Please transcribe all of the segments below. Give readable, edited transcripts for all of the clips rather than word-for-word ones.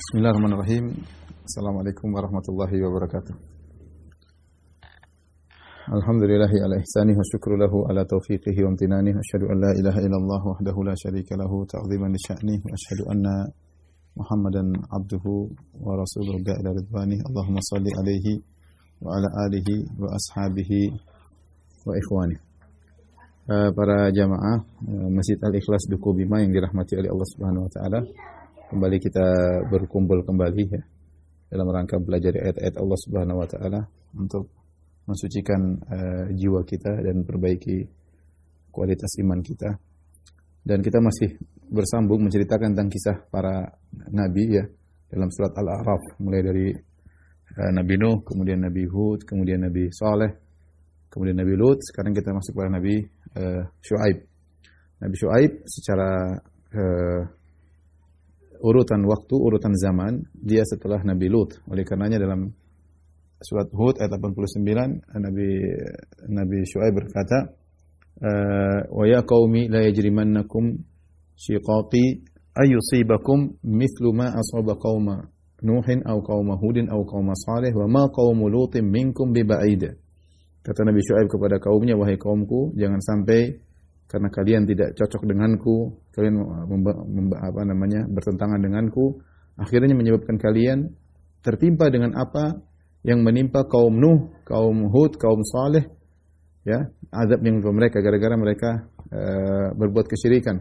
Bismillahirrahmanirrahim. Assalamualaikum warahmatullahi wabarakatuh. Alhamdulillahi ala ihsanih wa syukru lahu ala taufiqihi wa amtinanih. Asyhadu an la ilaha illallah wahdahu la syarika lahu ta'ziman li sya'nih wa asyhadu anna Muhammadan abduhu wa rasuluhu ila ridwanih. Allahumma shalli alaihi wa ala alihi wa ashabihi wa ikhwanih. Para jamaah Masjid Al-Ikhlas Duku Bima yang dirahmati oleh Allah Subhanahu wa taala. Kembali kita berkumpul kembali ya dalam rangka belajar ayat-ayat Allah Subhanahu wa taala untuk mensucikan jiwa kita dan perbaiki kualitas iman kita. Dan kita masih bersambung menceritakan tentang kisah para nabi ya dalam surat Al-A'raf, mulai dari Nabi Nuh, kemudian Nabi Hud, kemudian Nabi Saleh, kemudian Nabi Lut. Sekarang kita masuk pada Nabi Syuaib. Nabi Syuaib secara urutan waktu, urutan zaman, dia setelah Nabi Lut. Oleh karenanya dalam surat Hud ayat 89 Nabi Syuaib berkata, "Wa ya qaumi la yajrimannakum shiqaqi ayusibakum mithlu ma asaba qauma Nuhin aw qauma Hudin aw qauma Salih wa ma qaumu Lutin minkum biba'id." Kata Nabi Syuaib kepada kaumnya, "Wahai kaumku, jangan sampai karena kalian tidak cocok denganku, kalian bertentangan denganku, akhirnya menyebabkan kalian tertimpa dengan apa yang menimpa kaum Nuh, kaum Hud, kaum Saleh, ya, azab yang menimpa mereka gara-gara mereka berbuat kesyirikan.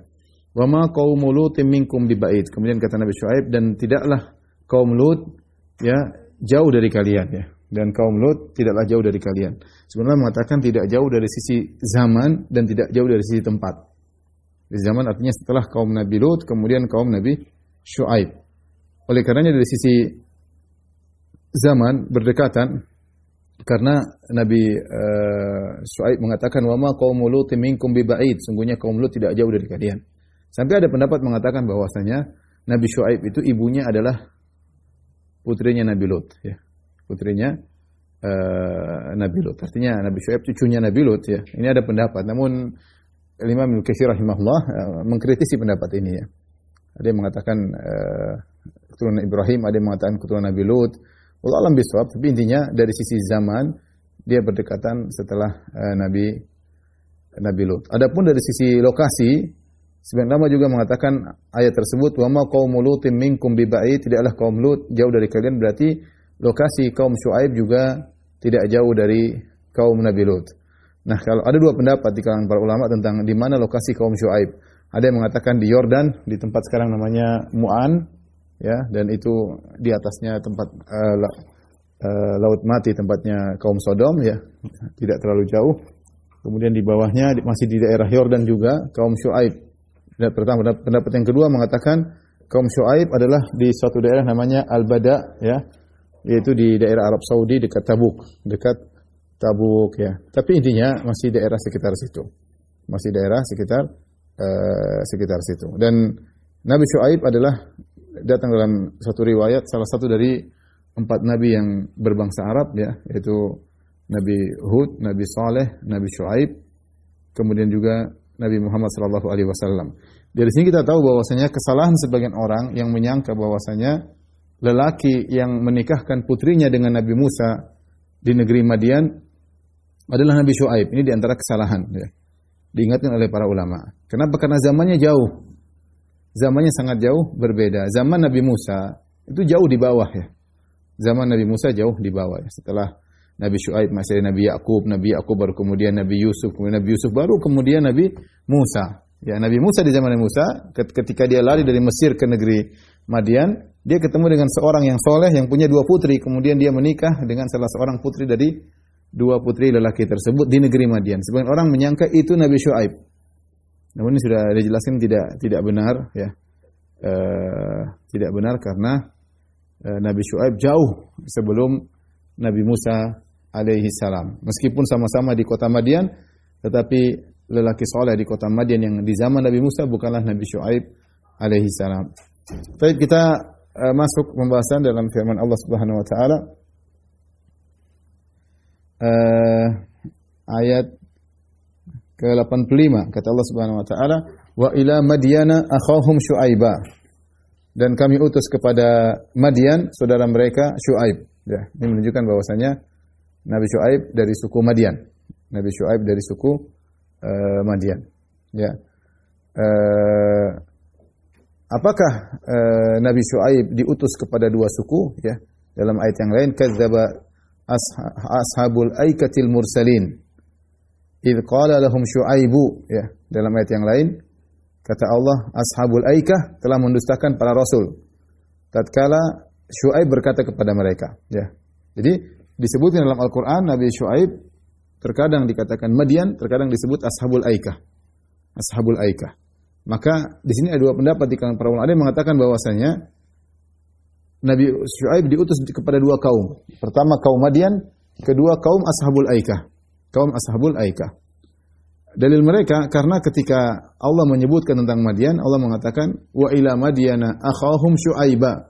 Wa ma qaumu Lutin minkum biba'id." Kemudian kata Nabi Syuaib, dan tidaklah kaum Lut ya jauh dari kalian ya. Dan kaum Lut tidaklah jauh dari kalian. Sebenarnya mengatakan tidak jauh dari sisi zaman dan tidak jauh dari sisi tempat. Di zaman artinya setelah kaum Nabi Lut, kemudian kaum Nabi Syuaib. Oleh karenanya dari sisi zaman berdekatan, karena Nabi Syuaib mengatakan wa ma qaumu Lutin minkum biba'id, sungguhnya kaum Lut tidak jauh dari kalian. Sampai ada pendapat mengatakan bahwasanya Nabi Syuaib itu ibunya adalah putrinya Nabi Lut ya. Putrinya Nabi Lut. Artinya Nabi Syuaib cucunya Nabi Lut ya. Ini ada pendapat. Namun Imam Ibnu Katsir rahimahullah mengkritisi pendapat ini ya. Ada yang mengatakan keturunan Ibrahim, ada yang mengatakan keturunan Nabi Lut. Wallahu a'lam bishawab, tapi intinya dari sisi zaman dia berdekatan setelah Nabi Lut. Adapun dari sisi lokasi, sebagian ulama juga mengatakan ayat tersebut wa ma qaumu Lutin minkum biba'id, tidaklah kaum Lut jauh dari kalian, berarti lokasi kaum Syuaib juga tidak jauh dari kaum Nabi Lut. Nah, kalau ada dua pendapat di kalangan para ulama tentang di mana lokasi kaum Syuaib. Ada yang mengatakan di Yordan, di tempat sekarang namanya Mu'an, ya, dan itu di atasnya tempat Laut Mati, tempatnya kaum Sodom, ya, tidak terlalu jauh. Kemudian di bawahnya masih di daerah Yordan juga kaum Syuaib. Dan pertama, pendapat yang kedua mengatakan kaum Syuaib adalah di suatu daerah namanya Al-Bada, ya, yaitu di daerah Arab Saudi dekat Tabuk ya. Tapi intinya masih daerah sekitar situ. Masih daerah sekitar situ. Dan Nabi Syuaib adalah datang dalam satu riwayat salah satu dari 4 nabi yang berbangsa Arab ya, yaitu Nabi Hud, Nabi Saleh, Nabi Syuaib, kemudian juga Nabi Muhammad sallallahu alaihi wasallam. Dari sini kita tahu bahwasanya kesalahan sebagian orang yang menyangka bahwasanya lelaki yang menikahkan putrinya dengan Nabi Musa di negeri Madian adalah Nabi Syuaib. Ini diantara kesalahan ya. Diingatkan oleh para ulama. Kenapa? Karena zamannya jauh. Zamannya sangat jauh berbeda. Zaman Nabi Musa itu jauh di bawah ya. Zaman Nabi Musa jauh di bawah ya. Setelah Nabi Syuaib masih ada Nabi Yakub baru kemudian Nabi Yusuf, kemudian Nabi Yusuf baru kemudian Nabi Musa. Ya, Nabi Musa di zaman Nabi Musa ketika dia lari dari Mesir ke negeri Madian, dia ketemu dengan seorang yang soleh yang punya 2 putri. Kemudian dia menikah dengan salah seorang putri dari 2 putri lelaki tersebut di negeri Madian. Sebagian orang menyangka itu Nabi Syuaib. Namun ini sudah dijelaskan tidak benar ya. Tidak benar karena Nabi Syuaib jauh sebelum Nabi Musa alaihi salam. Meskipun sama-sama di kota Madian, tetapi lelaki soleh di kota Madian yang di zaman Nabi Musa bukanlah Nabi Syuaib alaihi salam. Baik, kita masuk pembahasan dalam firman Allah Subhanahu wa taala. Ayat ke-85 kata Allah Subhanahu wa taala, "Wa ila Madyana akhahum Syuaiba." dan kami utus kepada Madian saudara mereka Syuaib. Ya, ini menunjukkan bahwasanya Nabi Syuaib dari suku Madian. Nabi Syuaib dari suku Madian. Ya. Apakah Nabi Syuaib diutus kepada dua suku? Ya. Dalam ayat yang lain, kadzdzaba ashabul aikatil mursalin. Idz qala lahum Syuaibu. Ya. Dalam ayat yang lain, kata Allah, ashabul aikah telah mendustakan para rasul. Tatkala Syuaib berkata kepada mereka. Ya. Jadi disebutkan dalam Al-Quran Nabi Syuaib terkadang dikatakan Madian, terkadang disebut ashabul aikah. Ashabul aikah. Maka di sini ada dua pendapat di kalangan para ulama. Ada yang mengatakan bahwasanya Nabi Syuaib diutus kepada dua kaum. Pertama kaum Madian, kedua kaum ashabul aikah. Kaum ashabul aikah. Dalil mereka karena ketika Allah menyebutkan tentang Madian, Allah mengatakan wa ila madyana akhahum Syuaiba.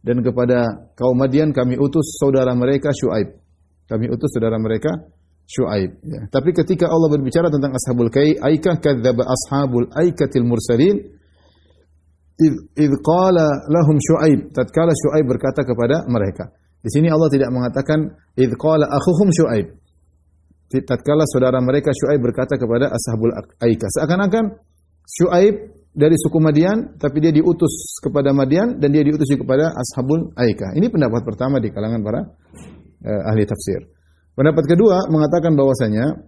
Dan kepada kaum Madian kami utus saudara mereka Syuaib. Kami utus saudara mereka Syuaib. Ya. Tapi ketika Allah berbicara tentang ashabul aikah, kadzdzaba ashabul aikatil mursalin idz qala lahum Syuaib. Tatkala Syuaib berkata kepada mereka. Di sini Allah tidak mengatakan idz qala akhuhum Syuaib. Tatkala saudara mereka Syuaib berkata kepada ashabul aikah. Seakan-akan Syuaib dari suku Madian, tapi dia diutus kepada Madian dan dia diutus juga kepada ashabul aikah. Ini pendapat pertama di kalangan para ahli tafsir. Pendapat kedua mengatakan bahwasanya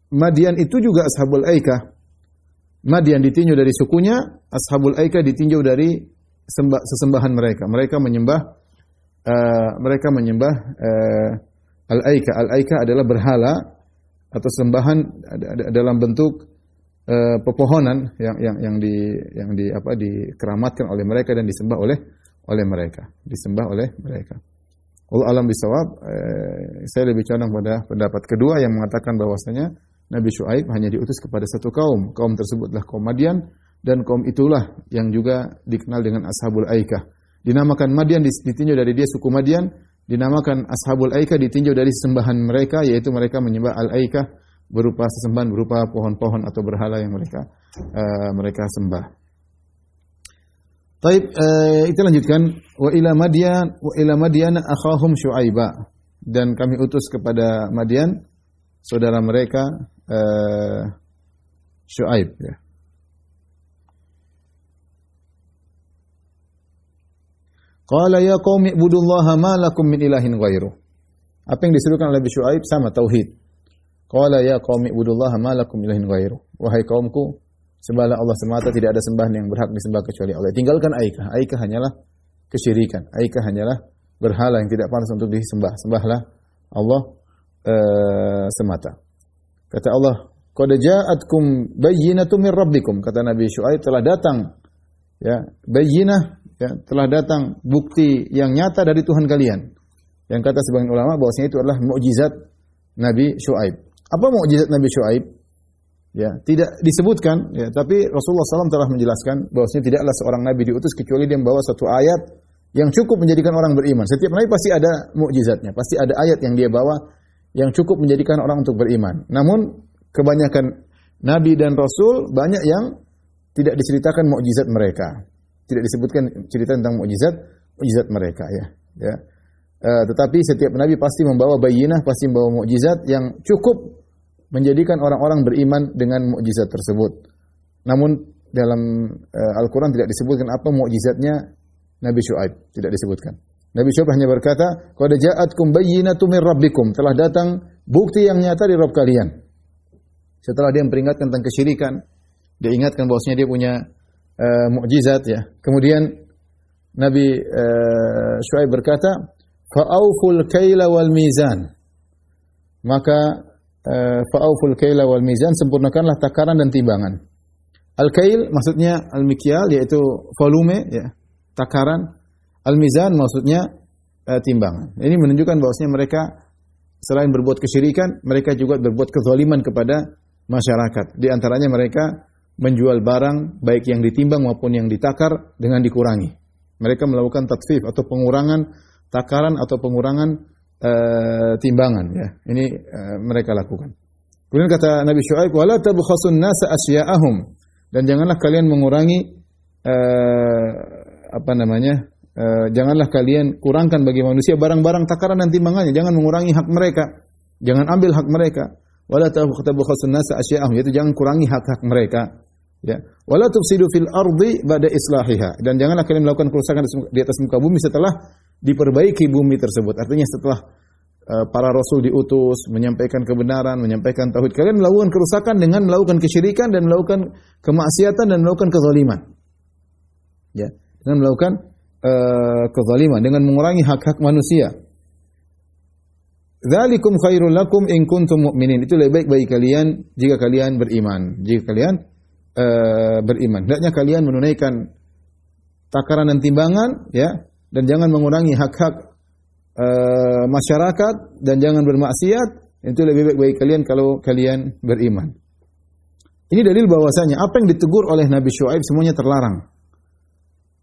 Madian itu juga ashabul aikah. Madian ditinjau dari sukunya, ashabul aikah ditinjau dari sesembahan mereka. Mereka menyembah al-aikah. Al-aikah adalah berhala atau sembahan dalam bentuk pepohonan yang dikeramatkan oleh mereka dan disembah oleh mereka. Disembah oleh mereka. Allah alam bisawab, saya lebih condong pada pendapat kedua yang mengatakan bahwasanya Nabi Syuaib hanya diutus kepada satu kaum. Kaum tersebutlah kaum Madian dan kaum itulah yang juga dikenal dengan ashabul aikah. Dinamakan Madian ditinjau dari dia suku Madian, dinamakan ashabul aikah ditinjau dari sembahan mereka, yaitu mereka menyembah al-aikah berupa sesembahan berupa pohon-pohon atau berhala yang mereka sembah. Baik, kita lanjutkan wa ila Madyan akhahum Syuaiba, dan kami utus kepada Madian saudara mereka Syuaib, ya. Qala ya qaumi ibudullaha ma lakum min ilahin ghairuh. Apa yang disuruhkan oleh Nabi Syuaib sama tauhid. Qala ya qaumi ibudullaha ma lakum ilahin ghairuh. Wahai kaumku, sembahlah Allah semata, tidak ada sembahan yang berhak disembah kecuali Allah. Tinggalkan aikah. Aikah hanyalah kesyirikan. Aikah hanyalah berhala yang tidak pantas untuk disembah. Sembahlah Allah semata. Kata Allah, qad ja'atkum bayyinatun min rabbikum. Kata Nabi Syuaib, telah datang ya, bayyinah, ya, telah datang bukti yang nyata dari Tuhan kalian. Yang kata sebagian ulama bahwasanya itu adalah mukjizat Nabi Syuaib. Apa mukjizat Nabi Syuaib? Ya, tidak disebutkan, ya, tapi Rasulullah SAW telah menjelaskan bahwasanya tidaklah seorang nabi diutus kecuali dia membawa satu ayat yang cukup menjadikan orang beriman. Setiap nabi pasti ada mukjizatnya, pasti ada ayat yang dia bawa yang cukup menjadikan orang untuk beriman. Namun kebanyakan nabi dan rasul banyak yang tidak diceritakan mukjizat mereka. Tidak disebutkan cerita tentang mukjizat mereka, ya. Ya. Tetapi setiap nabi pasti membawa bayyinah, pasti membawa mukjizat yang cukup menjadikan orang-orang beriman dengan mukjizat tersebut. Namun dalam Al-Quran tidak disebutkan apa mukjizatnya Nabi Syuaib, tidak disebutkan. Nabi Syuaib hanya berkata, qad ja'atkum bayyinatun min rabbikum, telah datang bukti yang nyata dari Rabb kalian. Setelah dia memperingatkan tentang kesyirikan, dia ingatkan bahwasanya dia punya mukjizat, ya. Kemudian Nabi Syuaib berkata, fa'auful kaila wal mizan. Maka fa'auful kaila wal mizan, sempurnakanlah takaran dan timbangan. Al-kail maksudnya al-mikyal, yaitu volume, ya, takaran. Al-mizan maksudnya timbangan. Ini menunjukkan bahwasanya mereka selain berbuat kesyirikan, mereka juga berbuat kezaliman kepada masyarakat. Di antaranya mereka menjual barang baik yang ditimbang maupun yang ditakar dengan dikurangi. Mereka melakukan tatfif atau pengurangan takaran atau pengurangan timbangan, ya. Ini mereka lakukan. Kemudian kata Nabi Syuaib, wala tabkhasun nasa asya'ahum, dan janganlah kalian mengurangi apa namanya? Janganlah kalian kurangkan bagi manusia barang-barang takaran dan timbangannya. Jangan mengurangi hak mereka. Jangan ambil hak mereka. Wala tabkhasun nasa asya'ahum, yaitu jangan kurangi hak-hak mereka. Ya. Wala tufsidu fil ardi ba'da islahiha, dan janganlah kalian melakukan kerusakan di atas muka bumi setelah diperbaiki bumi tersebut. Artinya setelah para rasul diutus menyampaikan kebenaran, menyampaikan tauhid, kalian melakukan kerusakan dengan melakukan kesyirikan dan melakukan kemaksiatan dan melakukan kezaliman. Ya, dengan melakukan kezaliman, dengan mengurangi hak-hak manusia. Dzalikum khairul lakum in kuntum mu'minin. Itu lebih baik bagi kalian jika kalian beriman. Jika kalian beriman, hendaknya kalian menunaikan takaran dan timbangan, ya, dan jangan mengurangi hak-hak masyarakat dan jangan bermaksiat. Itu lebih baik bagi kalian kalau kalian beriman. Ini dalil bahwasanya apa yang ditegur oleh Nabi Syuaib semuanya terlarang.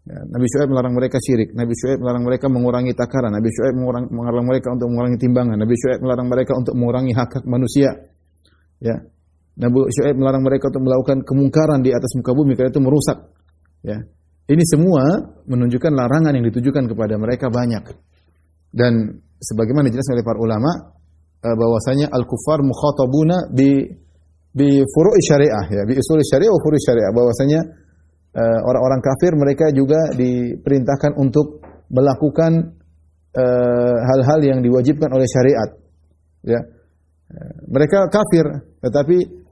Ya, Nabi Syuaib melarang mereka syirik, Nabi Syuaib melarang mereka mengurangi takaran, Nabi Syuaib melarang mereka untuk mengurangi timbangan, Nabi Syuaib melarang mereka untuk mengurangi hak-hak manusia. Ya. Nabi Syuaib melarang mereka untuk melakukan kemungkaran di atas muka bumi karena itu merusak. Ya. Ini semua menunjukkan larangan yang ditujukan kepada mereka banyak. Dan sebagaimana dijelaskan oleh para ulama bahwasanya al-kuffar mukhatabuna bi furu'i syariah, ya, bi usul syariah wa furu'i syariah, bahwasanya orang-orang kafir mereka juga diperintahkan untuk melakukan hal-hal yang diwajibkan oleh syariat. Ya. Mereka kafir, tetapi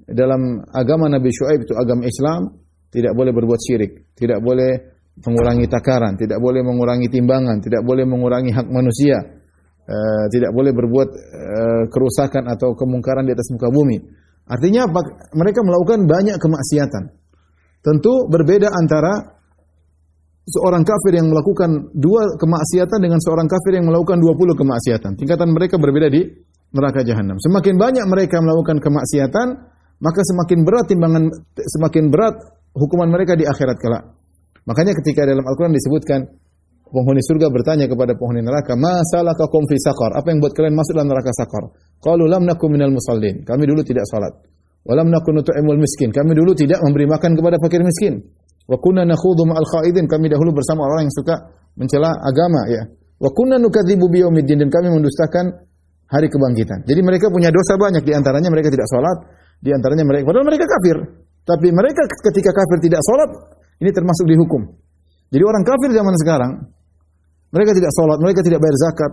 dalam agama Nabi Syuaib, itu agama Islam, tidak boleh berbuat syirik, tidak boleh mengurangi takaran, tidak boleh mengurangi timbangan, tidak boleh mengurangi hak manusia, tidak boleh berbuat kerusakan atau kemungkaran di atas muka bumi. Artinya mereka melakukan banyak kemaksiatan. Tentu berbeda antara seorang kafir yang melakukan 2 kemaksiatan dengan seorang kafir yang melakukan 20 kemaksiatan. Tingkatan mereka berbeda di neraka jahanam. Semakin banyak mereka melakukan kemaksiatan, maka semakin berat hukuman mereka di akhirat kelak. Makanya ketika dalam Al-Quran disebutkan penghuni surga bertanya kepada penghuni neraka, "Ma salakakum fi saqar?" Apa yang buat kalian masuk dalam neraka saqar? Qalu lam nakum minal musallin. Kami dulu tidak salat. Wa lam nakun nut'imul miskin. Kami dulu tidak memberi makan kepada fakir miskin. Wa kunna nakhudhu ma'al khaidin. Kami dahulu bersama orang yang suka mencela agama, ya. Wa kunna nukadzibu biyaumiddin, dan kami mendustakan hari kebangkitan. Jadi mereka punya dosa banyak, di antaranya mereka tidak salat, di antaranya mereka padahal mereka kafir. Tapi mereka ketika kafir tidak salat, ini termasuk dihukum. Jadi orang kafir zaman sekarang, mereka tidak salat, mereka tidak bayar zakat,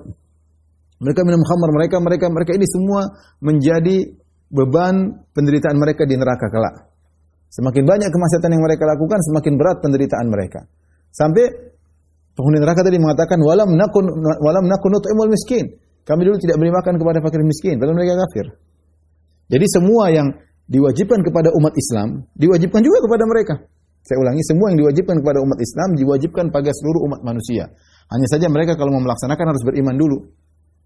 mereka minum khamar, mereka ini semua menjadi beban penderitaan mereka di neraka kelak. Semakin banyak kemaksiatan yang mereka lakukan, semakin berat penderitaan mereka. Sampai penghuni neraka tadi mengatakan, walam nakun nut'imul miskin. Kami dulu tidak beri makan kepada fakir miskin, padahal mereka kafir. Jadi semua yang diwajibkan kepada umat Islam, diwajibkan juga kepada mereka. Saya ulangi, semua yang diwajibkan kepada umat Islam diwajibkan pada seluruh umat manusia. Hanya saja mereka kalau mau melaksanakan harus beriman dulu.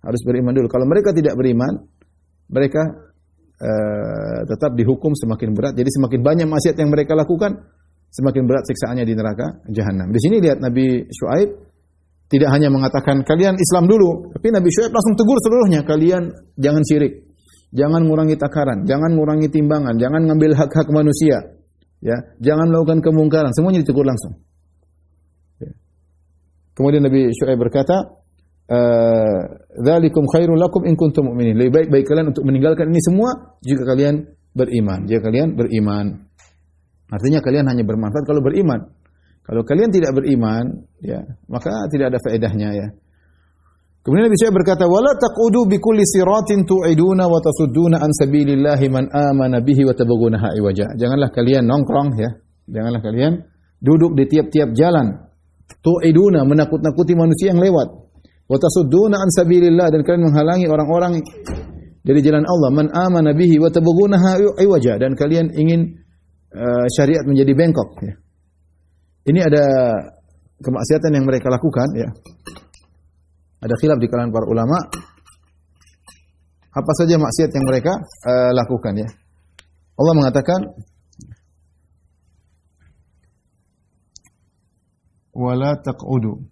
Harus beriman dulu. Kalau mereka tidak beriman, mereka tetap dihukum semakin berat. Jadi semakin banyak maksiat yang mereka lakukan, semakin berat siksaannya di neraka jahanam. Di sini lihat Nabi Syuaib tidak hanya mengatakan kalian Islam dulu, tapi Nabi Syuaib langsung tegur seluruhnya, kalian jangan syirik, jangan ngurangi takaran, jangan ngurangi timbangan, jangan ngambil hak-hak manusia, ya, jangan melakukan kemungkaran, semuanya ditegur langsung. Ya. Kemudian Nabi Syuaib berkata, dzalikum khairul lakum in kuntum mu'minin. Lebih baik bagi kalian untuk meninggalkan ini semua jika kalian beriman. Jika kalian beriman. Artinya kalian hanya bermanfaat kalau beriman. Kalau kalian tidak beriman, ya, maka tidak ada faedahnya, ya. Kemudian Nabi Syuaib berkata, "Wala taqudu bi kulli siratin tu'iduna wa tasudduna an sabilillahi man amana bihi wa tabghunaha iwaja." Janganlah kalian nongkrong, ya. Janganlah kalian duduk di tiap-tiap jalan. Tu'iduna, menakut-nakuti manusia yang lewat. Wa tasudduna an sabilillah, dan kalian menghalangi orang-orang dari jalan Allah. Man amana bihi wa tabghunaha iwaja, dan kalian ingin syariat menjadi bengkok, ya. Ini ada kemaksiatan yang mereka lakukan, ya. Ada khilaf di kalangan para ulama apa saja maksiat yang mereka lakukan, ya. Allah mengatakan, wala taq'udu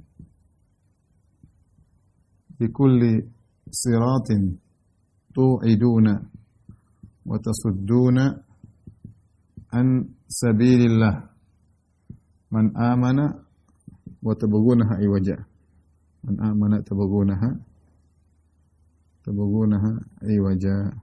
bi kulli siratin tu'iduna wa tasudduna an sabilillah Man amana wa tabghunaha iwaja. Man amana tabghunaha iwaja.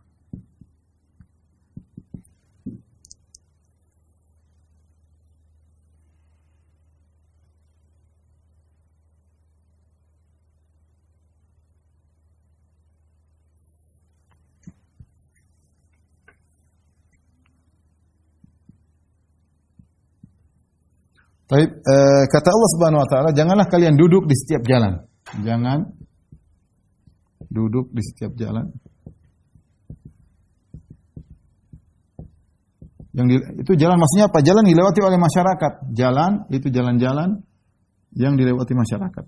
Baik, kata Allah Subhanahu wa taala, janganlah kalian duduk di setiap jalan. Jangan duduk di setiap jalan. Itu jalan maksudnya apa? Jalan dilewati oleh masyarakat. Jalan itu jalan-jalan yang dilewati masyarakat.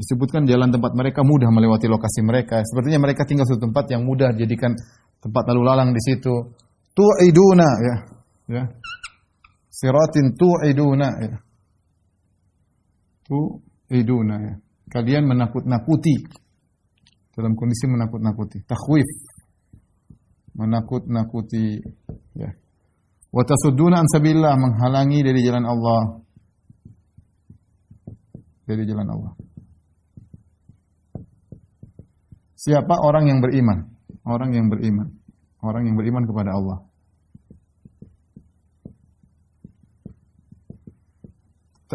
Disebutkan jalan tempat mereka mudah melewati lokasi mereka. Sepertinya mereka tinggal di tempat yang mudah dijadikan tempat lalu lalang di situ. Tu'iduna ya. Siratin tu'iduna ya. Tu'iduna ya. Kalian menakut-nakuti. Dalam kondisi menakut-nakuti. Takhwif. Menakut-nakuti ya. Wa tasudduna an sabilillah, menghalangi dari jalan Allah. Dari jalan Allah. Siapa orang yang beriman? Orang yang beriman. Orang yang beriman kepada Allah.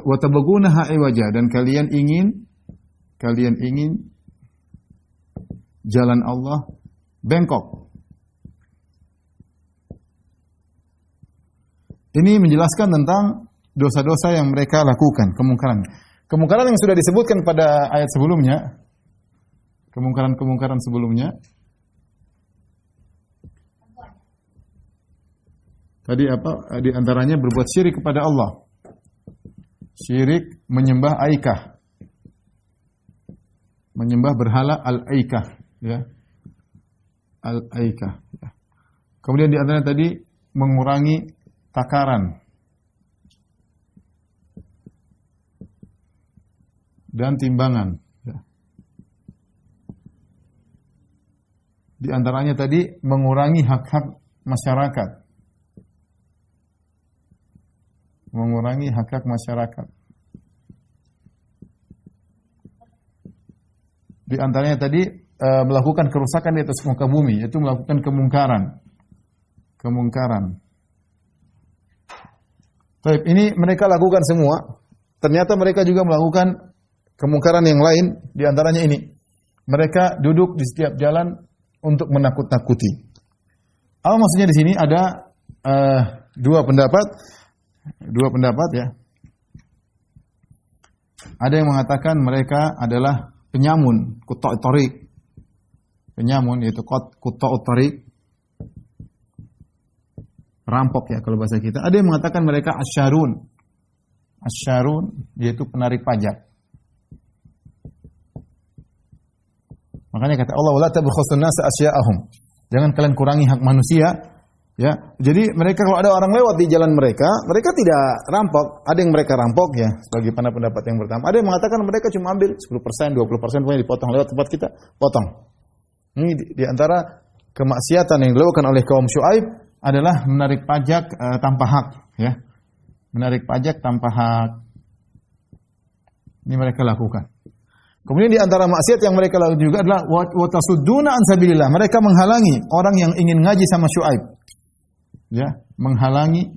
Wa tabghunaha iwaja, dan kalian ingin jalan Allah bengkok. Ini menjelaskan tentang dosa-dosa yang mereka lakukan, kemungkaran. Kemungkaran yang sudah disebutkan pada ayat sebelumnya. Kemungkaran sebelumnya. Tadi apa? Di antaranya berbuat syirik kepada Allah. Syirik menyembah Aikah. Menyembah berhala Al-Aikah, ya. Al-Aikah, ya. Kemudian di antaranya tadi mengurangi takaran dan timbangan, ya. Di antaranya tadi mengurangi hak-hak masyarakat. Mengurangi hak-hak masyarakat. Di antaranya tadi melakukan kerusakan di atas muka bumi, yaitu melakukan kemungkaran. Baik, ini mereka lakukan semua. Ternyata mereka juga melakukan kemungkaran yang lain, di antaranya ini. Mereka duduk di setiap jalan untuk menakut-nakuti. Apa maksudnya di sini? Ada dua pendapat ya. Ada yang mengatakan mereka adalah penyamun, quta'ut thariq. Penyamun yaitu quta'ut thariq. Perampok ya kalau bahasa kita. Ada yang mengatakan mereka asyarun. Asyarun yaitu penarik pajak. Makanya kata Allah, wala tabkhasun nasa asya'ahum. Jangan kalian kurangi hak manusia. Ya, jadi mereka kalau ada orang lewat di jalan mereka tidak rampok. Ada yang mereka rampok ya, sebagai pendapat yang pertama. Ada yang mengatakan mereka cuma ambil 10%, 20% pokoknya dipotong lewat tempat kita, potong. Ini di antara kemaksiatan yang dilakukan oleh kaum Syuaib adalah menarik pajak tanpa hak, ya. Menarik pajak tanpa hak. Ini mereka lakukan. Kemudian di antara maksiat yang mereka lakukan juga adalah wa tasudduna an sabilillah. Mereka menghalangi orang yang ingin ngaji sama Syuaib. Ya, menghalangi.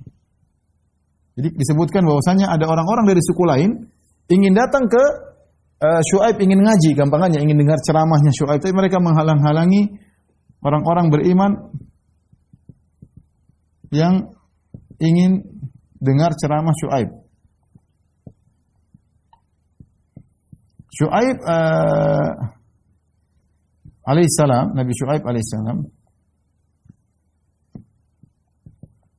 Jadi disebutkan bahwasanya ada orang-orang dari suku lain ingin datang ke Syuaib, ingin ngaji, gampangannya ingin dengar ceramahnya Syuaib, tapi mereka menghalang-halangi orang-orang beriman yang ingin dengar ceramah Syuaib. Syuaib alaihissalam, Nabi Syuaib alaihissalam,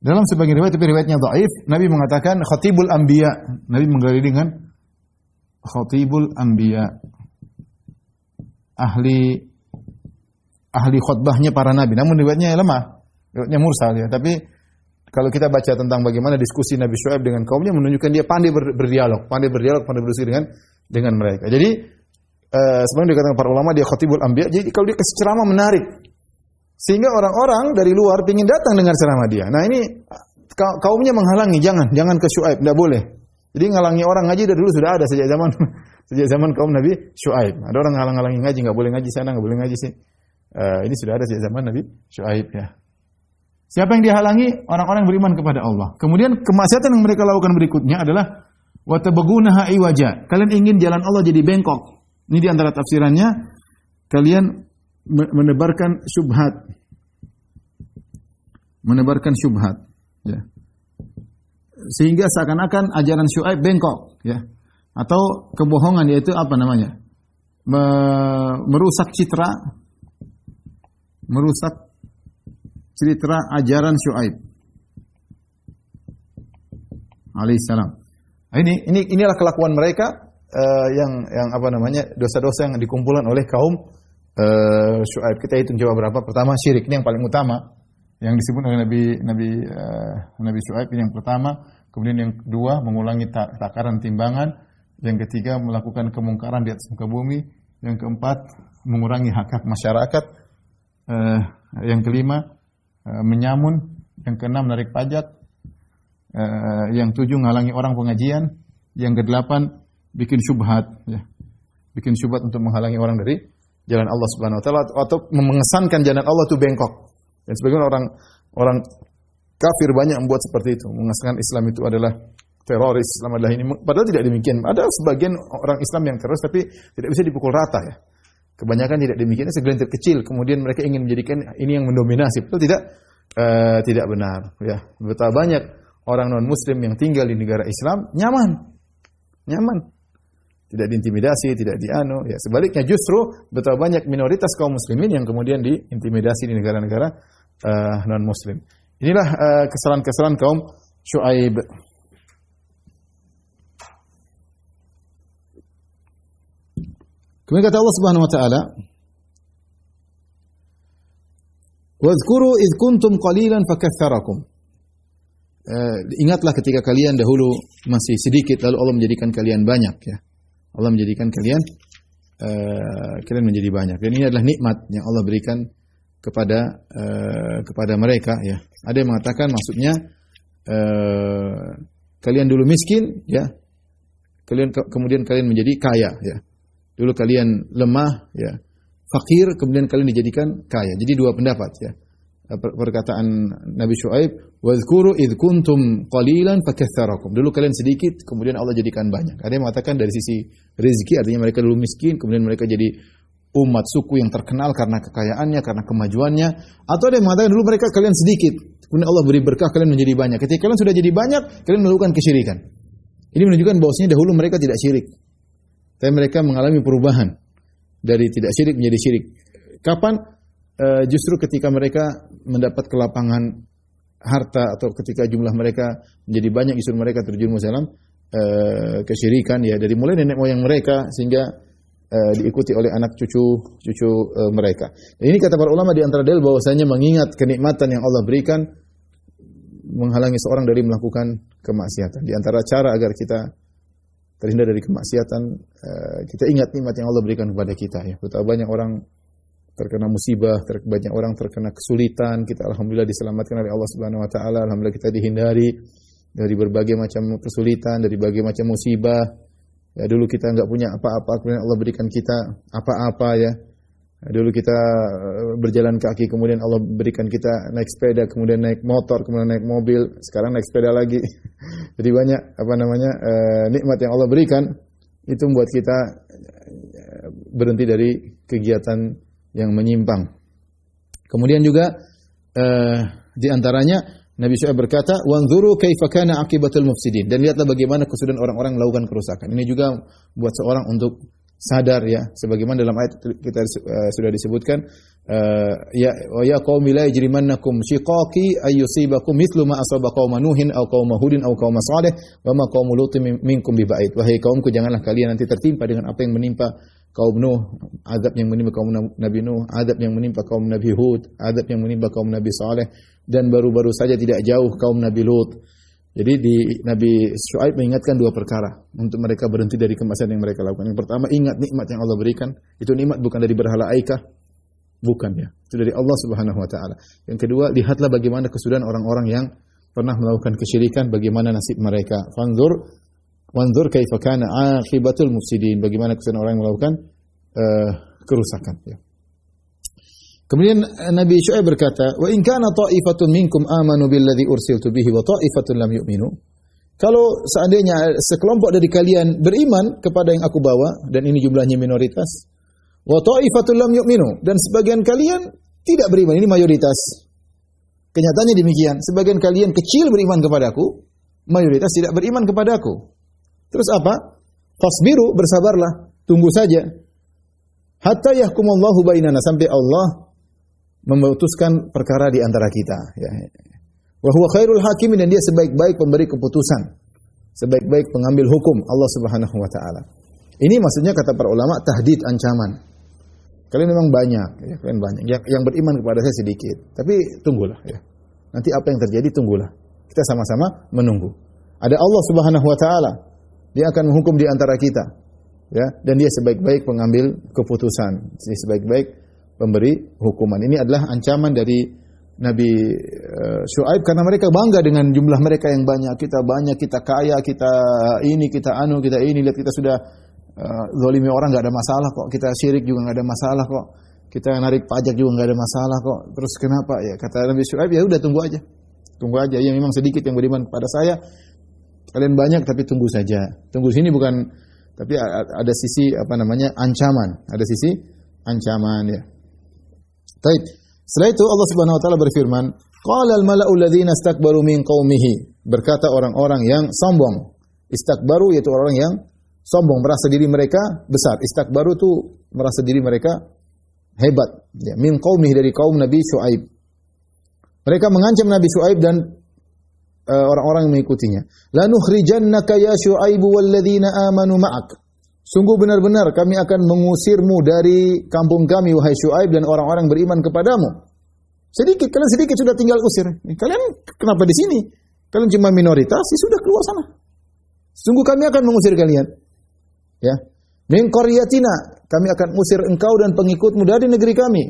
dalam sebagian riwayat, tapi riwayatnya dhaif, Nabi mengatakan khatibul anbiya. Nabi menggali dengan khatibul anbiya. Ahli khutbahnya para nabi. Namun riwayatnya lemah. Riwayatnya mursal ya. Tapi kalau kita baca tentang bagaimana diskusi Nabi Syuaib dengan kaumnya, menunjukkan dia pandai berdialog, pandai berdiskusi dengan mereka. Jadi sebenarnya dikatakan para ulama dia khatibul anbiya. Jadi kalau dia kasih ceramah menarik. Sehingga orang-orang dari luar ingin datang dengar ceramah dia. Nah ini kaumnya menghalangi, jangan ke Syuaib, tidak boleh. Jadi ngalangi orang ngaji dari dulu sudah ada sejak zaman kaum Nabi Syuaib. Ada orang ngalang-ngalangi ngaji, nggak boleh ngaji sana, nggak boleh ngaji sini. Ini sudah ada sejak zaman Nabi Syuaib ya. Siapa yang dihalangi? Orang-orang yang beriman kepada Allah. Kemudian kemaksiatan yang mereka lakukan berikutnya adalah wa tabghunaha iwaja. Kalian ingin jalan Allah jadi bengkok. Ini di antara tafsirannya, kalian menebarkan syubhat. Menebarkan syubhat, ya. Sehingga seakan-akan ajaran Syuaib bengkok, ya. Atau kebohongan, yaitu apa namanya? Merusak citra ajaran Syuaib alaihissalam. Inilah kelakuan mereka yang apa namanya, dosa-dosa yang dikumpulkan oleh kaum Syuaib. Kita hitung coba berapa. Pertama syirik, ini yang paling utama yang disebut oleh Nabi Syuaib, ini yang pertama. Kemudian yang kedua mengulangi takaran timbangan. Yang ketiga melakukan kemungkaran di atas muka bumi. Yang keempat mengurangi hak-hak masyarakat. Yang kelima menyamun. Yang keenam menarik pajak. Yang tujuh ngalangi orang pengajian. Yang kedelapan bikin syubhat, ya. Bikin syubhat untuk menghalangi orang dari jalan Allah Subhanahu wa taala, atau mengesankan jalan Allah itu bengkok. Dan sebagian orang kafir banyak membuat seperti itu, mengesankan Islam itu adalah teroris, Islam adalah ini. Padahal tidak demikian. Ada sebagian orang Islam yang teroris tapi tidak bisa dipukul rata, ya. Kebanyakan tidak demikian, segelintir kecil. Kemudian mereka ingin menjadikan ini yang mendominasi. Betul tidak benar, ya. Betapa banyak orang non muslim yang tinggal di negara Islam nyaman, tidak diintimidasi, tidak dianu. Ya, sebaliknya justru betapa banyak minoritas kaum muslimin yang kemudian diintimidasi di negara-negara non muslim. Inilah kesalahan-kesalahan kaum Syuaib. Kemudian kata Allah Subhanahu wa taala, "Wadhkuru idh kuntum qalilan fakatsarakum." Ingatlah ketika kalian dahulu masih sedikit, lalu Allah menjadikan kalian banyak, ya. Allah menjadikan kalian menjadi banyak. Dan ini adalah nikmat yang Allah berikan kepada mereka, ya. Ada yang mengatakan maksudnya kalian dulu miskin, ya. Kemudian kalian menjadi kaya, ya. Dulu kalian lemah, ya. Fakir, kemudian kalian dijadikan kaya. Jadi dua pendapat, ya. Perkataan Nabi Syuaib, "Wadhkuru idh kuntum qalilan fakatsarakum." Dulu kalian sedikit, kemudian Allah jadikan banyak. Ada yang mengatakan dari sisi rezeki, artinya mereka dulu miskin, kemudian mereka jadi umat suku yang terkenal karena kekayaannya, karena kemajuannya. Atau ada yang mengatakan dulu kalian sedikit, kemudian Allah beri berkah, kalian menjadi banyak. Ketika kalian sudah jadi banyak, kalian melakukan kesyirikan. Ini menunjukkan bahwasanya dahulu mereka tidak syirik, tapi mereka mengalami perubahan dari tidak syirik menjadi syirik. Kapan? Justru ketika mereka mendapat kelapangan harta, atau ketika jumlah mereka menjadi banyak, justru mereka terjerumus dalam kesyirikan, ya, dari mulai nenek moyang mereka sehingga diikuti oleh anak cucu mereka. Dan ini kata para ulama di antara dalil bahwasanya mengingat kenikmatan yang Allah berikan menghalangi seorang dari melakukan kemaksiatan. Di antara cara agar kita terhindar dari kemaksiatan, kita ingat nikmat yang Allah berikan kepada kita, ya. Betapa banyak orang terkena musibah, banyak orang terkena kesulitan. Kita alhamdulillah diselamatkan oleh Allah Subhanahu wa taala. Alhamdulillah kita dihindari dari berbagai macam kesulitan, dari berbagai macam musibah. Ya, dulu kita enggak punya apa-apa, kemudian Allah berikan kita apa-apa, ya. Dulu kita berjalan kaki, kemudian Allah berikan kita naik sepeda, kemudian naik motor, kemudian naik mobil, sekarang naik sepeda lagi. Jadi banyak nikmat yang Allah berikan, itu membuat kita berhenti dari kegiatan yang menyimpang. Kemudian juga di antaranya Nabi Syuaib berkata, "Wanzuru kaifa kana aqibatul mufsidin." Dan lihatlah bagaimana kesudahan orang-orang melakukan kerusakan. Ini juga buat seorang untuk sadar, ya, sebagaimana dalam ayat kita sudah disebutkan, ya qaumi la yajrimannakum shiqaqi ayyusibakum mithlu ma asaba qauma nuhin aw qauma hudin aw qauma salih wa ma qaumul lutin minkum biba'id. Wahai kaumku, janganlah kalian nanti tertimpa dengan apa yang menimpa kaum Nuh, azab yang menimpa kaum Nabi Nuh, azab yang menimpa kaum Nabi Hud, azab yang menimpa kaum Nabi Saleh, dan baru-baru saja tidak jauh kaum Nabi Lut. Jadi Nabi Syuaib mengingatkan dua perkara untuk mereka berhenti dari kemaksiatan yang mereka lakukan. Yang pertama, ingat nikmat yang Allah berikan. Itu nikmat bukan dari berhala Aikah, Bukan ya. Itu dari Allah Subhanahu wa taala. Yang kedua, lihatlah bagaimana kesudahan orang-orang yang pernah melakukan kesyirikan, bagaimana nasib mereka. Wanzur kaifa kana aqibatul mufsidin. Bagaimana kesudahan orang yang melakukan kerusakan ya. Kemudian Nabi Syuaib berkata, "Wa in kana ta'ifatun minkum amanu billadzi ursiltu bihi wa ta'ifatun lam yu'minu." Kalau seandainya sekelompok dari kalian beriman kepada yang aku bawa, dan ini jumlahnya minoritas, wa ta'ifatun lam yu'minu, dan sebagian kalian tidak beriman, ini mayoritas. Kenyataannya demikian, sebagian kalian kecil beriman kepadaku, mayoritas tidak beriman kepadaku. Terus apa? Fasbiru, bersabarlah, tunggu saja. Hatta yahkumallahu bainana, sampai Allah memutuskan perkara di antara kita ya. Wa huwa khairul hakimin, dan dia sebaik-baik pemberi keputusan, sebaik-baik pengambil hukum, Allah Subhanahu wa taala. Ini maksudnya kata para ulama tahdid, ancaman. Kalian memang banyak ya, kalian banyak. Yang beriman kepada saya sedikit, tapi tunggulah ya. Nanti apa yang terjadi tunggulah. Kita sama-sama menunggu. Ada Allah Subhanahu wa taala. Dia akan menghukum di antara kita. Ya, dan dia sebaik-baik pengambil keputusan, dia sebaik-baik pemberi hukuman. Ini adalah ancaman dari Nabi Syuaib karena mereka bangga dengan jumlah mereka yang banyak. Kita banyak, kita kaya, kita ini, kita anu, kita ini. Lihat kita sudah zalimi orang enggak ada masalah kok. Kita syirik juga enggak ada masalah kok. Kita narik pajak juga enggak ada masalah kok. Terus kenapa ya? Kata Nabi Syuaib, ya udah tunggu aja. Tunggu aja. Ya memang sedikit yang beriman kepada saya. Kalian banyak tapi tunggu saja. Tunggu sini bukan, tapi ada sisi ancaman. Ada sisi ancaman ya. Baik. Setelah itu Allah Subhanahu wa taala berfirman, qala al-mala'u alladziina istakbaru min qaumihi. Berkata orang-orang yang sombong. Istakbaru yaitu orang yang sombong, merasa diri mereka besar. Istakbaru itu merasa diri mereka hebat. Ya, min qaumihi, dari kaum Nabi Syuaib. Mereka mengancam Nabi Syuaib dan orang-orang yang mengikutinya. La nukhrijannaka ya Syuaib walladziina aamanu ma'ak. Sungguh benar-benar kami akan mengusirmu dari kampung kami, wahai Syuaib, dan orang-orang beriman kepadamu. Kalian sedikit sudah tinggal usir. Kalian kenapa di sini? Kalian cuma minoritas, ya sudah keluar sana. Sungguh kami akan mengusir kalian. Ya. Min qaryatina, kami akan usir engkau dan pengikutmu dari negeri kami.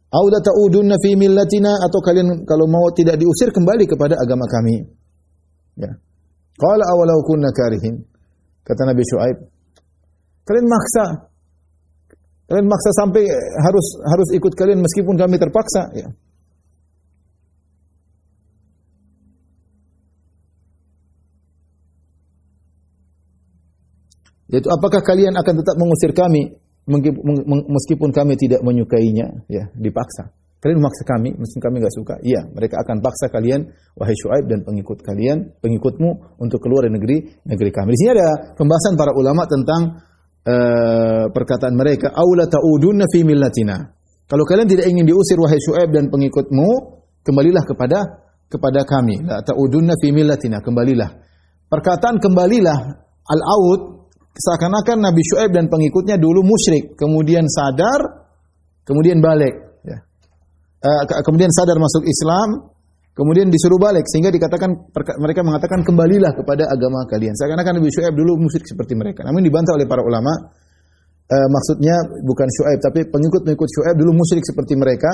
Au la ta'udunna fi millatina, atau kalian kalau mau tidak diusir kembali kepada agama kami. Ya. Qala awalau kunna karihin. Kata Nabi Syuaib, kalian maksa sampai harus ikut kalian meskipun kami terpaksa ya. Yaitu apakah kalian akan tetap mengusir kami meskipun kami tidak menyukainya ya, dipaksa. Kalian memaksa kami meskipun kami enggak suka. Iya, mereka akan paksa kalian wahai Syuaib dan pengikutmu untuk keluar dari negeri kami. Di sini ada pembahasan para ulama tentang perkataan mereka, aula ta'udunna fi millatina. Kalau kalian tidak ingin diusir wahai Syuaib dan pengikutmu, kembalilah kepada kami. La ta'udunna fi millatina, kembalilah. Perkataan kembalilah, al-aud, seakan-akan Nabi Syuaib dan pengikutnya dulu musyrik, kemudian sadar, kemudian balik ya. Kemudian sadar masuk Islam, kemudian disuruh balik, sehingga mereka mengatakan kembalilah kepada agama kalian. Seakan-akan Nabi Syuaib dulu musyrik seperti mereka. Namun dibantah oleh para ulama, maksudnya bukan Syuaib, tapi pengikut-pengikut Syuaib dulu musyrik seperti mereka.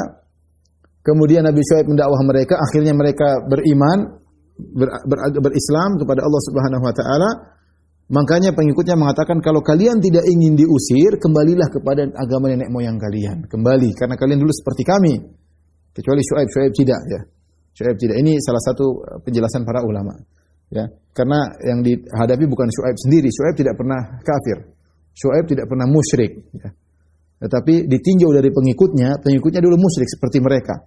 Kemudian Nabi Syuaib mendakwah mereka, akhirnya mereka beriman, berislam kepada Allah Subhanahu wa taala. Makanya pengikutnya mengatakan, kalau kalian tidak ingin diusir, kembalilah kepada agama nenek moyang kalian. Kembali, karena kalian dulu seperti kami. Kecuali Syuaib tidak ya. Syuaib tidak. Ini salah satu penjelasan para ulama. Ya, karena yang dihadapi bukan Syuaib sendiri. Syuaib tidak pernah kafir. Syuaib tidak pernah musyrik. Ya. Tetapi ditinjau dari pengikutnya dulu musyrik seperti mereka.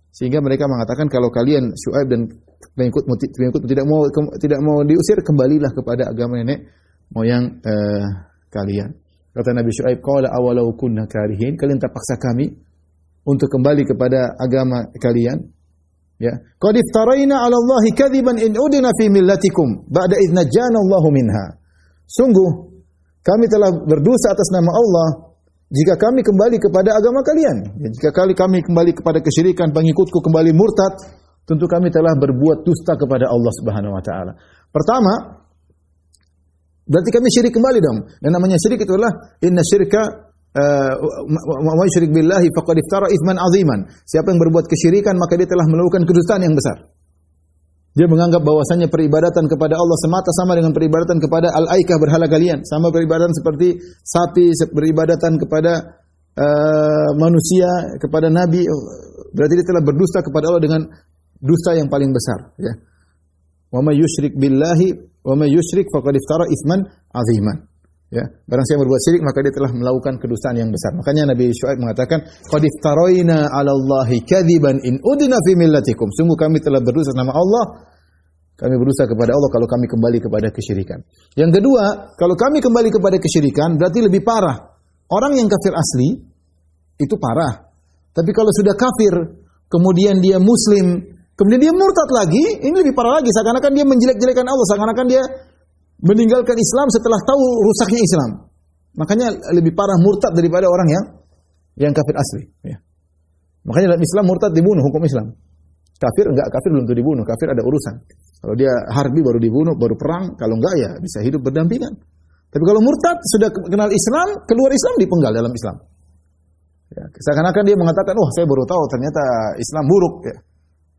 Sehingga mereka mengatakan kalau kalian Syuaib dan pengikutmu tidak mau diusir, kembalilah kepada agama nenek moyang kalian. Kata Nabi Syuaib, qala awalau kunna karihin, kalian terpaksa kami untuk kembali kepada agama kalian. Ya, qad iftaraina 'ala Allahi kadziban in udina fi millatikum ba'da idz najjana Allahu minha. Sungguh kami telah berdosa atas nama Allah jika kami kembali kepada agama kalian. Ya, jika kami kembali kepada kesyirikan, pengikutku kembali murtad, tentu kami telah berbuat dusta kepada Allah Subhanahu wa taala. Pertama, berarti kami syirik kembali dong. Dan namanya syirik itu adalah inna syirka wa yusyrik billahi faqad iftara itsman aziman. Siapa yang berbuat kesyirikan maka dia telah melakukan kedustaan yang besar. Dia menganggap bahwasanya peribadatan kepada Allah semata sama dengan peribadatan kepada al-aikah berhala kalian, sama peribadatan seperti sapi, beribadatan kepada manusia, kepada nabi. Berarti dia telah berdusta kepada Allah dengan dusta yang paling besar, ya. Wa may yusyrik billahi wa may yusyrik faqad iftara itsman aziman. Ya, barang siapa berbuat syirik maka dia telah melakukan kedustaan yang besar. Makanya Nabi Syuaib mengatakan, "Qad iftaraina 'ala Allahi kadziban in udna fi millatikum." Sungguh kami telah berdusta nama Allah. Kami berdusta kepada Allah kalau kami kembali kepada kesyirikan. Yang kedua, kalau kami kembali kepada kesyirikan berarti lebih parah. Orang yang kafir asli itu parah. Tapi kalau sudah kafir, kemudian dia muslim, kemudian dia murtad lagi, ini lebih parah lagi. Seakan-akan dia menjelek-jelekan Allah, seakan-akan dia meninggalkan Islam setelah tahu rusaknya Islam. Makanya lebih parah murtad daripada orang yang kafir asli. Ya. Makanya dalam Islam murtad dibunuh, hukum Islam. Kafir enggak, kafir belum tentu dibunuh, kafir ada urusan. Kalau dia harbi baru dibunuh, baru perang, kalau enggak ya bisa hidup berdampingan. Tapi kalau murtad sudah kenal Islam, keluar Islam dipenggal dalam Islam. Ya, seakan-akan dia mengatakan, "Oh, saya baru tahu ternyata Islam buruk." Ya.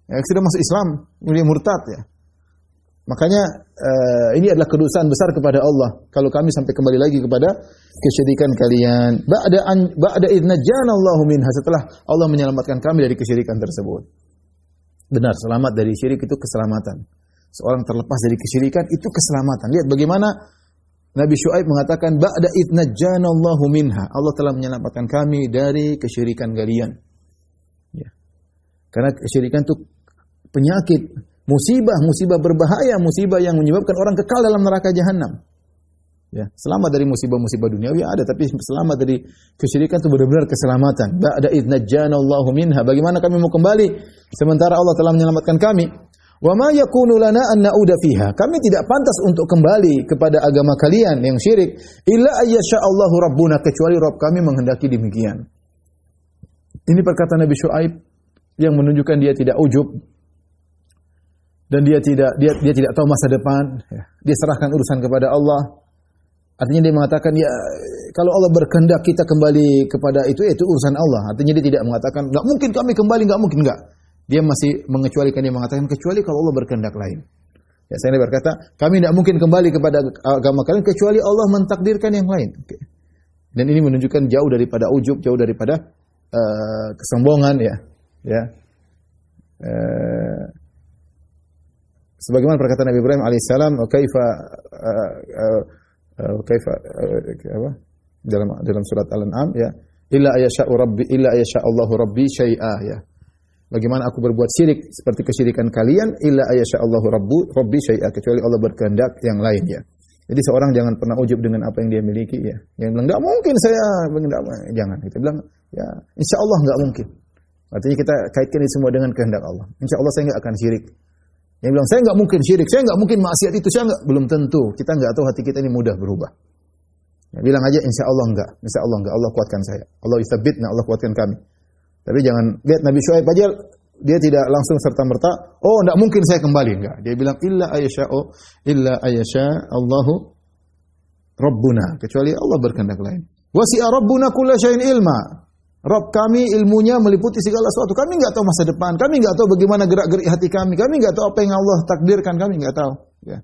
Ya, sudah masuk Islam, kemudian murtad ya. Makanya ini adalah kedosaan besar kepada Allah kalau kami sampai kembali lagi kepada kesyirikan kalian. Ba'da idz najjana Allahu minha, setelah Allah menyelamatkan kami dari kesyirikan tersebut. Benar, selamat dari syirik itu keselamatan. Seorang terlepas dari kesyirikan itu keselamatan. Lihat bagaimana Nabi Syuaib mengatakan, "Ba'da idz najjana Allahu minha." Allah telah menyelamatkan kami dari kesyirikan kalian. Ya. Karena kesyirikan itu penyakit, musibah berbahaya, musibah yang menyebabkan orang kekal dalam neraka jahanam. Ya, selamat dari musibah-musibah duniawi ada, tapi selamat dari kesyirikan itu benar-benar keselamatan. Ba'da idz najjana Allahu minha. Bagaimana kami mau kembali sementara Allah telah menyelamatkan kami? Wa ma yakunu lana an na'uda fiha. Kami tidak pantas untuk kembali kepada agama kalian yang syirik illa ayyasha Allahu rabbuna, kecuali Rabb kami menghendaki demikian. Ini perkataan Nabi Syuaib yang menunjukkan dia tidak ujub dan dia tidak tahu masa depan. Dia serahkan urusan kepada Allah. Artinya dia mengatakan, ya kalau Allah berkehendak kita kembali kepada itu urusan Allah. Artinya dia tidak mengatakan, enggak mungkin kami kembali, enggak mungkin, enggak. Dia masih mengecualikan, dia mengatakan kecuali kalau Allah berkehendak lain. Ya, saya berkata, kami tidak mungkin kembali kepada agama kalian kecuali Allah mentakdirkan yang lain. Okay. Dan ini menunjukkan jauh daripada ujub, jauh daripada kesombongan ya. Ya. Sebagaimana perkataan Nabi Ibrahim alaihissalam, dalam surat Al-An'am ya, illa ayyasha Allahu rabbi syai'a ya. Bagaimana aku berbuat syirik seperti kesyirikan kalian, illa ayyasha Allahu rabbi syai'a, kecuali Allah berkehendak yang lain ya. Jadi seorang jangan pernah ujub dengan apa yang dia miliki ya. Yang bilang enggak mungkin saya, jangan. Kita bilang ya insyaallah enggak mungkin. Artinya kita kaitkan ini semua dengan kehendak Allah. Insyaallah saya enggak akan syirik. Yang bilang saya enggak mungkin syirik, saya enggak mungkin maksiat itu, saya enggak, belum tentu. Kita enggak tahu hati kita ini mudah berubah. Ya, bilang aja insyaallah enggak, Allah kuatkan saya. Allah istabitna, Allah kuatkan kami. Tapi jangan lihat Nabi Syuaib aja dia tidak langsung serta-merta, oh enggak mungkin saya kembali, enggak. Dia bilang illa ayyasha Allahu rabbuna, kecuali Allah berkehendak lain. Wasi'a rabbuna kulla syai'in ilma. Rabb kami ilmunya meliputi segala sesuatu. Kami enggak tahu masa depan, kami enggak tahu bagaimana gerak-gerik hati kami enggak tahu apa yang Allah takdirkan, kami enggak tahu, ya.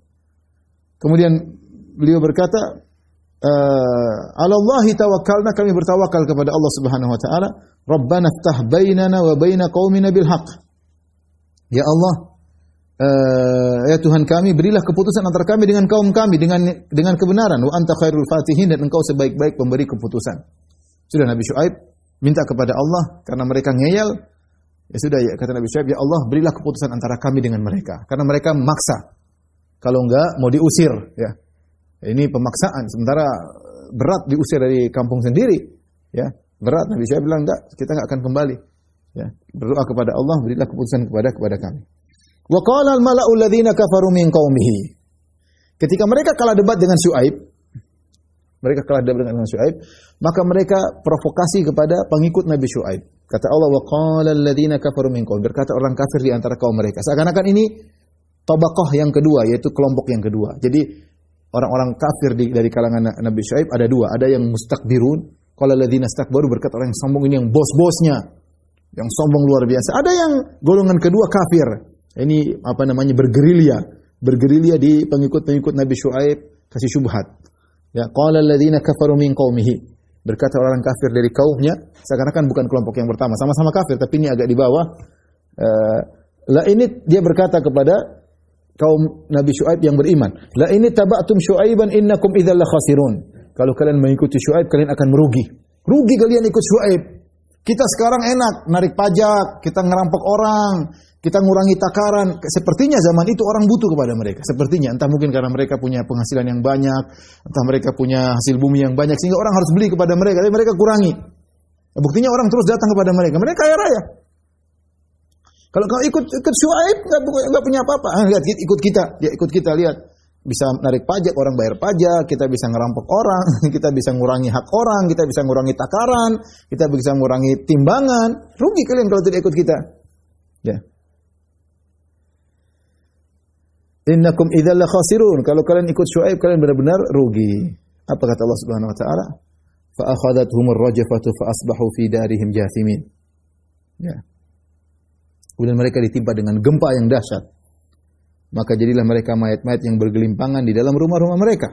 Kemudian beliau berkata, "Alallahi tawakkalna," kami bertawakal kepada Allah Subhanahu wa taala. "Rabbana iftah bainana wa baina qaumina bil haqq." Ya Allah, ya Tuhan kami, berilah keputusan antara kami dengan kaum kami dengan kebenaran. Wa anta khairul fatihin, dan engkau sebaik-baik pemberi keputusan. Sudah Nabi Syuaib minta kepada Allah karena mereka ngeyel. Ya sudah ya, kata Nabi Syuaib, ya Allah berilah keputusan antara kami dengan mereka, karena mereka memaksa. Kalau enggak mau diusir ya. Ini pemaksaan, sementara berat diusir dari kampung sendiri, ya berat. Nabi Syuaib bilang enggak, kita enggak akan kembali. Ya, berdoa kepada Allah, berilah keputusan kepada kami. Wa qala al-mala'u alladziina kafaru min qaumihi. Ketika mereka kalah debat dengan Syuaib, maka mereka provokasi kepada pengikut Nabi Syuaib. Kata Allah, wa qala alladziina kafaru min qaum, berkata orang kafir di antara kaum mereka. Seakan-akan ini tabaqah yang kedua, yaitu kelompok yang kedua. Jadi orang-orang kafir dari kalangan Nabi Syuaib ada dua, ada yang mustakbirun, Qala alladziina istakbaru, berkata orang yang sombong ini yang bos-bosnya, yang sombong luar biasa. Ada yang golongan kedua kafir. Ini apa namanya, bergerilya di pengikut-pengikut Nabi Syuaib, kasih syubhat. Ya, qala alladziina kafaru min qaumihi, berkata orang kafir dari kaumnya, seakan-akan bukan kelompok yang pertama, sama-sama kafir tapi ini agak di bawah. Ini dia berkata kepada kaum Nabi Syuaib yang beriman, la ini taba'tum Syuaiban innakum idzal la khasirun. Kalau kalian mengikuti Syuaib, kalian akan merugi. Rugi kalian ikut Syuaib. Kita sekarang enak, narik pajak, kita ngerampok orang, kita ngurangi takaran. Sepertinya zaman itu orang butuh kepada mereka. Sepertinya, entah mungkin karena mereka punya penghasilan yang banyak, entah mereka punya hasil bumi yang banyak, sehingga orang harus beli kepada mereka, tapi mereka kurangi. Buktinya orang terus datang kepada mereka. Mereka kaya raya. Kalau kau ikut Syuaib, nggak punya apa-apa. Lihat, ikut kita, lihat. Bisa narik pajak, orang bayar pajak, kita bisa ngerampok orang, kita bisa ngurangi hak orang, kita bisa ngurangi takaran, kita bisa ngurangi timbangan. Rugi kalian kalau tidak ikut kita. Ya. Innakum idzal la khasirun. Kalau kalian ikut Syuaib, kalian benar-benar rugi. Apa kata Allah Subhanahu wa taala? Fa akhadathumur rajfatu fa asbahu fi darihim jathimin. Ya. Kemudian mereka ditimpa dengan gempa yang dahsyat. Maka jadilah mereka mayat-mayat yang bergelimpangan di dalam rumah-rumah mereka.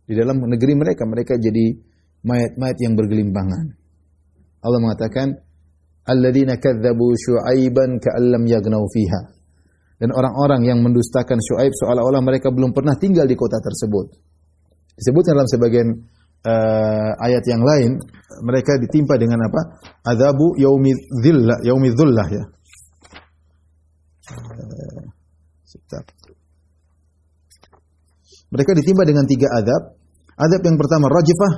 Di dalam negeri mereka, mereka jadi mayat-mayat yang bergelimpangan. Allah mengatakan, alladzina kadzdzabu Syuaiban ka'an lam yaghnau fiha. Dan orang-orang yang mendustakan Syuaib seolah-olah mereka belum pernah tinggal di kota tersebut. Disebutkan dalam sebagian ayat yang lain, mereka ditimpa dengan apa? Adzabu yaumidz-dzullah ya. Mereka ditimpa dengan 3 azab. Azab yang pertama rajfah,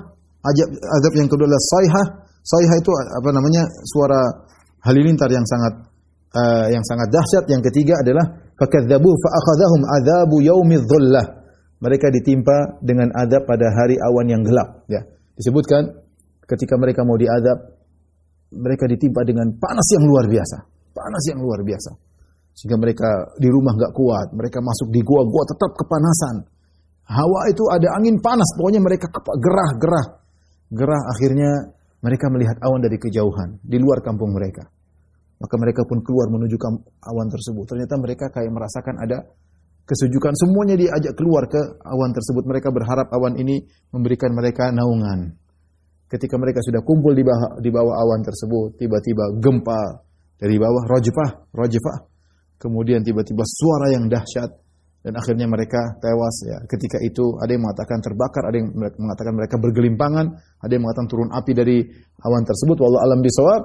azab yang kedua adalah sayhah. Sayhah itu apa namanya? Suara halilintar yang sangat dahsyat. Yang ketiga adalah fakadzabu fa akhadhahum adzabu yaumidz dhullah. Mereka ditimpa dengan azab pada hari awan yang gelap, ya. Disebutkan ketika mereka mau diazab, mereka ditimpa dengan panas yang luar biasa. Panas yang luar biasa. Sehingga mereka di rumah enggak kuat, mereka masuk di gua-gua tetap kepanasan. Hawa itu ada angin panas, pokoknya mereka gerah. Akhirnya mereka melihat awan dari kejauhan di luar kampung mereka. Maka mereka pun keluar menuju awan tersebut. Ternyata mereka kayak merasakan ada kesejukan, semuanya diajak keluar ke awan tersebut. Mereka berharap awan ini memberikan mereka naungan. Ketika mereka sudah kumpul di bawah awan tersebut, tiba-tiba gempa dari bawah, rajfah. Kemudian tiba-tiba suara yang dahsyat dan akhirnya mereka tewas ya. Ketika itu ada yang mengatakan terbakar, ada yang mengatakan mereka bergelimpangan, ada yang mengatakan turun api dari awan tersebut. Wallahu a'lam bishawab.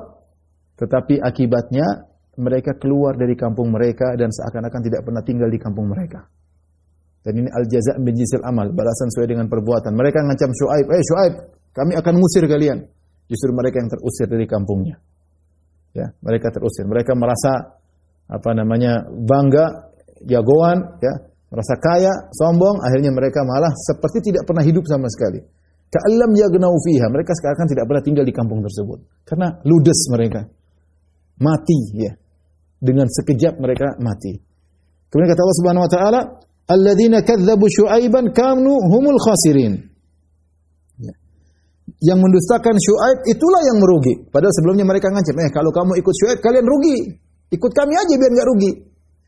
Tetapi akibatnya mereka keluar dari kampung mereka dan seakan-akan tidak pernah tinggal di kampung mereka. Dan ini al-jaza' min jinsil amal, balasan sesuai dengan perbuatan. Mereka ngancam Syuaib, Syuaib, kami akan mengusir kalian. Justru mereka yang terusir dari kampungnya. Ya, mereka terusir. Mereka merasa bangga, jagoan, ya, merasa kaya, sombong, akhirnya mereka malah seperti tidak pernah hidup sama sekali. Ka'allam yaghnau fiha, mereka sekarang tidak pernah tinggal di kampung tersebut. Karena ludes mereka. Mati, ya. Dengan sekejap mereka mati. Kemudian kata Allah Subhanahu wa taala, alladzina kadzdzabu Syuaiban kanu humul khasirin. Ya. Yang mendustakan Syuaib itulah yang merugi. Padahal sebelumnya mereka ngancam, kalau kamu ikut Syuaib kalian rugi. Ikut kami aja biar enggak rugi.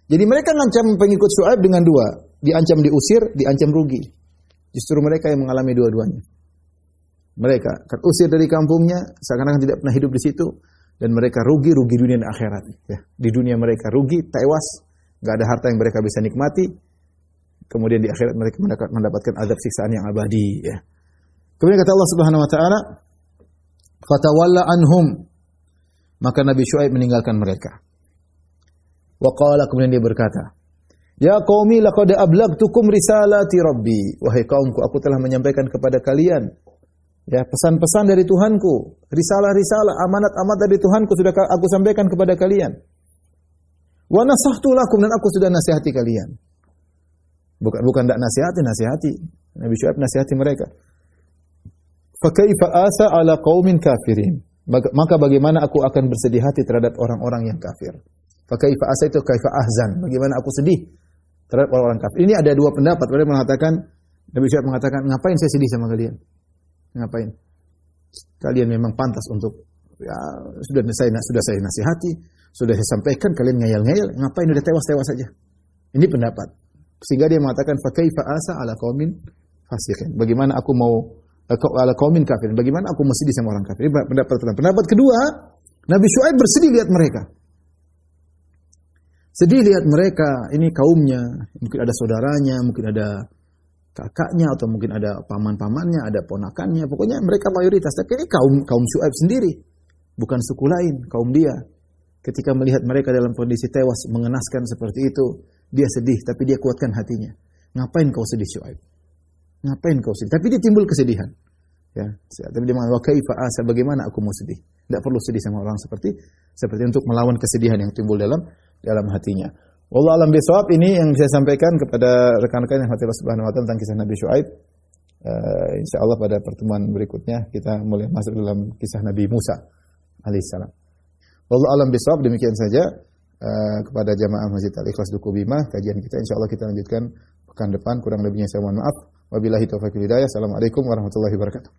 Jadi mereka ngancam pengikut Syuaib dengan 2. Diancam diusir, diancam rugi. Justru mereka yang mengalami dua-duanya. Mereka terusir dari kampungnya, seakan-akan tidak pernah hidup di situ. Dan mereka rugi dunia dan akhirat. Ya. Di dunia mereka rugi, tewas. Enggak ada harta yang mereka bisa nikmati. Kemudian di akhirat mereka mendapatkan azab siksaan yang abadi. Ya. Kemudian kata Allah Subhanahu wa taala, fatawalla anhum. Maka Nabi Syuaib meninggalkan mereka. Wa qala, kemudian dia berkata, ya qaumi laqad ablagtukum risalati rabbi. Wahai kaumku, aku telah menyampaikan kepada kalian ya pesan-pesan dari Tuhanku, risalah-risalah, amanat-amanat dari Tuhanku sudah aku sampaikan kepada kalian. Wa nasahtu lakum, dan aku sudah nasihati kalian. Bukan enggak nasihati. Nabi Syuaib nasihati mereka. Fa kaifa asa ala qaumin kafirin. Maka bagaimana aku akan bersedih hati terhadap orang-orang yang kafir. Fa kaifa asa itu kaifa ahzan. Bagaimana aku sedih terhadap orang-orang kafir. Ini ada 2 pendapat. Nabi Syuaib mengatakan, ngapain saya sedih sama kalian? Ngapain? kalian memang pantas untuk, ya sudah saya nasihati, sudah saya sampaikan, kalian ngeyel-ngeyel, ngapain udah tewas-tewas saja. Ini pendapat. Sehingga dia mengatakan, fa kaifa asa ala qaumin fasiqin. Bagaimana aku mau ala qaumin kafirin? Bagaimana aku mau sedih sama orang kafir? Ini pendapat pertama. Pendapat kedua, Nabi Syuaib bersedih lihat mereka. Sedih lihat mereka, ini kaumnya, mungkin ada saudaranya, mungkin ada kakaknya, atau mungkin ada paman-pamannya, ada ponakannya, pokoknya mereka mayoritas. Tapi ini kaum Syuaib sendiri, bukan suku lain, kaum dia. Ketika melihat mereka dalam kondisi tewas, mengenaskan seperti itu, dia sedih, tapi dia kuatkan hatinya. Ngapain kau sedih Syuaib? Ngapain kau sedih? Tapi dia timbul kesedihan. Ya, tapi dia mengatakan, wa kaifa asa, bagaimana aku mau sedih? Tidak perlu sedih sama orang seperti untuk melawan kesedihan yang timbul dalam hatinya. Wallahu a'lam bishawab. Ini yang saya sampaikan kepada rekan-rekan yang hati Allah Subhanahu wa taala tentang kisah Nabi Syuaib. Insyaallah pada pertemuan berikutnya kita mulai masuk dalam kisah Nabi Musa alaihissalam. Wallahu a'lam bishawab. Demikian saja kepada jamaah Masjid Al-Ikhlas Duku Bima kajian kita. Insyaallah kita lanjutkan pekan depan. Kurang lebihnya saya mohon maaf. Wabillahi taufiq wal hidayah. Assalamualaikum warahmatullahi wabarakatuh.